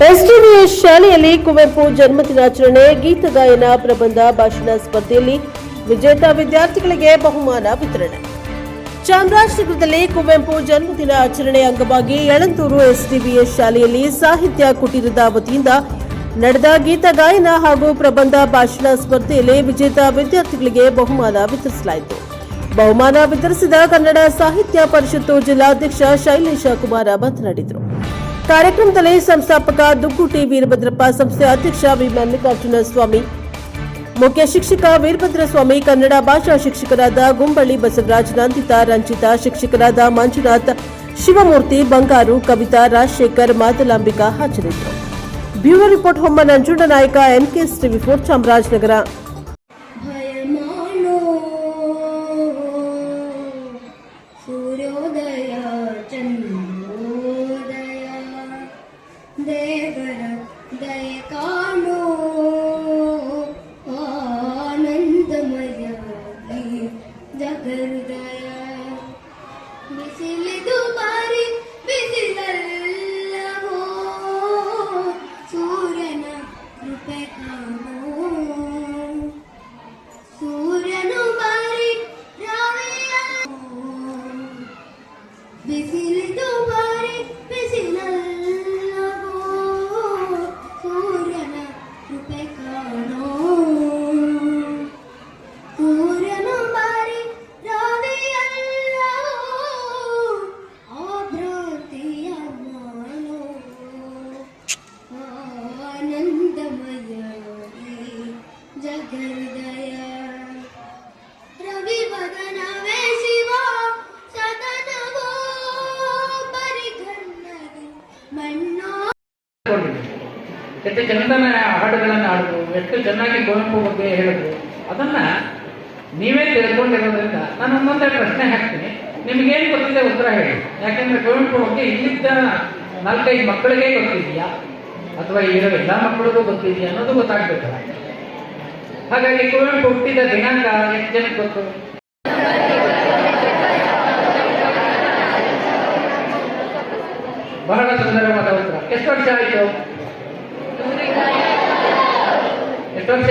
ಎಸ್ಟಿವಿಎಸ್ ಶಾಲೆಯಲ್ಲಿ ಕುವೆಂಪು ಜನ್ಮದಿನಾಚರಣೆ, ಗೀತ ಗಾಯನ, ಪ್ರಬಂಧ, ಭಾಷಣ ಸ್ಪರ್ಧೆಯಲ್ಲಿ ವಿಜೇತ ವಿದ್ಯಾರ್ಥಿಗಳಿಗೆ ಬಹುಮಾನ ವಿತರಣೆ. ಚಾಮರಾಜನಗರದಲ್ಲಿ ಕುವೆಂಪು ಜನ್ಮದಿನ ಆಚರಣೆ ಅಂಗವಾಗಿ ಯಳಂದೂರು ಎಸ್ಟಿವಿಎಸ್ ಶಾಲೆಯಲ್ಲಿ ಸಾಹಿತ್ಯ ಕುಟೀರದ ವತಿಯಿಂದ ನಡೆದ ಗೀತ ಗಾಯನ ಹಾಗೂ ಪ್ರಬಂಧ ಭಾಷಣ ಸ್ಪರ್ಧೆಯಲ್ಲಿ ವಿಜೇತ ವಿದ್ಯಾರ್ಥಿಗಳಿಗೆ ಬಹುಮಾನ ವಿತರಿಸಲಾಯಿತು. ಬಹುಮಾನ ವಿತರಿಸಿದ ಕನ್ನಡ ಸಾಹಿತ್ಯ ಪರಿಷತ್ತು ಜಿಲ್ಲಾಧ್ಯಕ್ಷ ಶೈಲೇಶ ಕುಮಾರ ಮಾತನಾಡಿದರು. ಕಾರ್ಯಕ್ರಮದಲ್ಲಿ ಸಂಸ್ಥಾಪಕ ದುಗ್ಗುಟಿ ವೀರಭದ್ರಪ್ಪ, ಸಂಸ್ಥೆ ಅಧ್ಯಕ್ಷ ವಿ ಮಲ್ಲಿಕಾರ್ಜುನ ಸ್ವಾಮಿ, ಮುಖ್ಯ ಶಿಕ್ಷಕ ವೀರಭದ್ರಸ್ವಾಮಿ, ಕನ್ನಡ ಭಾಷಾ ಶಿಕ್ಷಕರಾದ ಗುಂಬಳ್ಳಿ ಬಸವರಾಜ್, ನಂದಿತಾ, ರಂಜಿತಾ, ಶಿಕ್ಷಕರಾದ ಮಂಜುನಾಥ್, ಶಿವಮೂರ್ತಿ, ಬಂಗಾರು, ಕವಿತಾ, ರಾಜಶೇಖರ್, ಮಾತಲಾಂಬಿಕಾ ಹಾಜರಿದ್ದರು. ಬ್ಯೂರೋ ರಿಪೋರ್ಟ್ ಹೊಮ್ಮ ನಂಜುಂಡ ನಾಯಕ, NKS TV4 ಚಾಮರಾಜನಗರ. ದೇವರ ದಯ ಕಾಣೋ ಆನಂದಮಯ ಜಗಹೃದಯ. ಬಿಸಿಲಿದು ಬಾರಿ ಬಿಸಿಲಲ್ಲವೋ, ಸೂರ್ಯನ ಕೃಪೆ ಕಾಣೋ. ಸೂರ್ಯನು ಬಾರಿ ರವಿಯಲ್ಲವೋ, ಬಿಸಿಲಿದು ಬಾರಿ ಬಿಸಿಲಲ್ಲ. ಜಗಹೃದಯ ರವಿವದನವೇ ಶಿವ ಸದನವೋ ಪರಿಗಣ್ಣದೆ ಮಣ್ಣೋ. ಎಷ್ಟು ಚಂದನ ಹಾಡುಗಳನ್ನು ಹಾಡಿದ್ರು, ಎಷ್ಟು ಚೆನ್ನಾಗಿ ಕುವೆಂಪು ಬಗ್ಗೆ ಹೇಳಿದ್ರು. ಅದನ್ನ ನೀವೇ ತಿಳ್ಕೊಂಡಿರೋದ್ರಿಂದ ನಾನು ಒಂದೊಂದೇ ಪ್ರಶ್ನೆ ಹಾಕ್ತೀನಿ, ನಿಮಗೇನು ಗೊತ್ತಿದೆ ಉತ್ತರ ಹೇಳಿ. ಯಾಕೆಂದ್ರೆ ಕುವೆಂಪು ಬಗ್ಗೆ ಇಲ್ಲಿದ್ದ 4-5 ಮಕ್ಕಳಿಗೆ ಗೊತ್ತಿದೆಯಾ ಅಥವಾ ಇರೋ ಎಲ್ಲ ಮಕ್ಕಳಿಗೂ ಗೊತ್ತಿದೆಯಾ ಅನ್ನೋದು ಗೊತ್ತಾಗ್ಬೇಕಲ್ಲ. ಹಾಗಾಗಿ ಕುವೆಂಪು ಹುಟ್ಟಿದ ದಿನಾಂಕ ಎಷ್ಟು ಜನಕ್ಕೆ ಗೊತ್ತು? ಬಹಳ ಸುಂದರವಾದ ಉತ್ತರ. ಎಷ್ಟು ವರ್ಷ ಆಯಿತು? ಎಷ್ಟು ವರ್ಷ?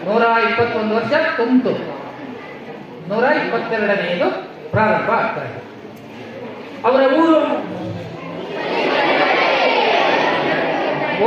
121 ವರ್ಷ ತುಂಬಿತು. 122ನೇದು ಪ್ರಾರಂಭ ಆಗ್ತಾ ಇದೆ. ಅವರ ಊರು